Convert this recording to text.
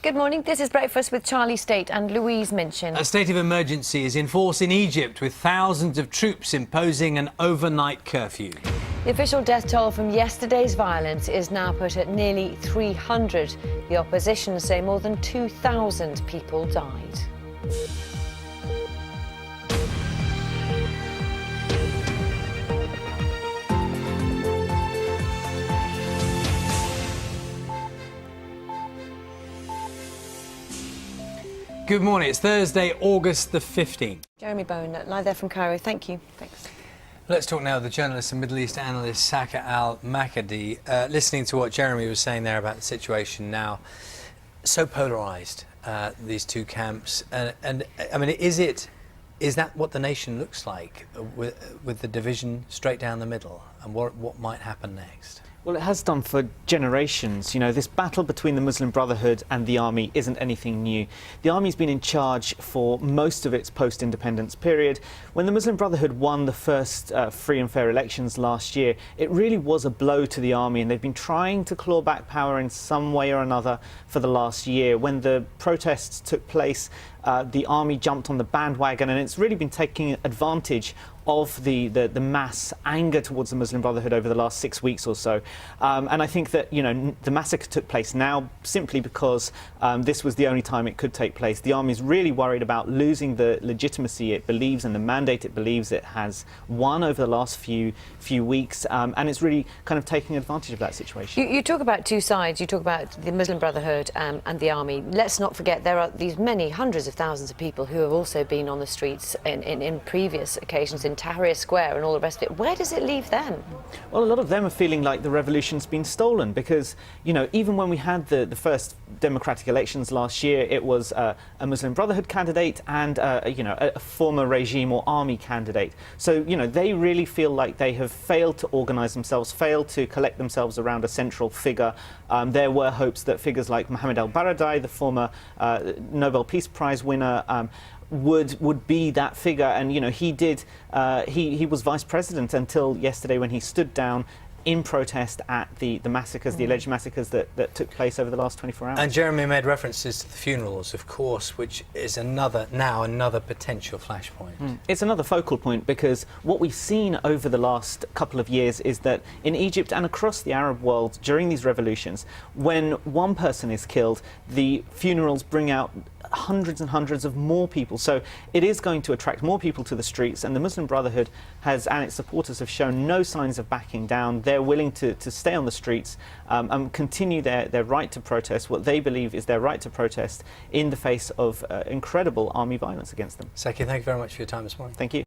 Good morning. This is Breakfast with Charlie State and Louise Minchin. A state of emergency is in force in Egypt, with thousands of troops imposing an overnight curfew. The official death toll from yesterday's violence is now put at nearly 300. The opposition say more than 2,000 people died. Good morning. It's Thursday, August the 15th. Jeremy Bowen, live there from Cairo. Thank you. Thanks. Let's talk now with the journalist and Middle East analyst Saka Al-Makhadhi. Listening to what Jeremy was saying there about the situation now, so polarised, these two camps, and I mean, is that what the nation looks like with the division straight down the middle, and what might happen next? Well, it has done for generations. You know, this battle between the Muslim Brotherhood and the army isn't anything new. The army's been in charge for most of its post-independence period. When the Muslim Brotherhood won the first free and fair elections last year, it really was a blow to the army, and they've been trying to claw back power in some way or another for the last year. When the protests took place, the army jumped on the bandwagon, and it's really been taking advantage of the mass anger towards the Muslim Brotherhood over the last 6 weeks or so. And I think that, you know, the massacre took place now simply because this was the only time it could take place. The army is really worried about losing the legitimacy it believes and the mandate it believes it has won over the last few weeks, and it's really kind of taking advantage of that situation. You talk about two sides. You talk about the Muslim Brotherhood and the army. Let's not forget there are these many hundreds of thousands of people who have also been on the streets in previous occasions in Tahrir Square and all the rest of it. Where does it leave them? Well, a lot of them are feeling like the revolution's been stolen because, you know, even when we had the first democratic elections last year, it was a Muslim Brotherhood candidate and, you know, a former regime or army candidate. So, you know, they really feel like they have failed to organise themselves, failed to collect themselves around a central figure. There were hopes that figures like Mohammed al-Baradei, the former Nobel Peace Prize winner, would be that figure, and you know he was vice president until yesterday when he stood down in protest at the massacres, the alleged massacres that took place over the last 24 hours. And Jeremy made references to the funerals, of course, which is another potential flashpoint. It's another focal point because what we've seen over the last couple of years is that in Egypt and across the Arab world during these revolutions, when one person is killed, the funerals bring out hundreds and hundreds of more people. So it is going to attract more people to the streets, and the Muslim Brotherhood and its supporters have shown no signs of backing down. They're willing to stay on the streets and continue their right to protest, what they believe is their right to protest in the face of incredible army violence against them. Saki, thank you very much for your time this morning. Thank you.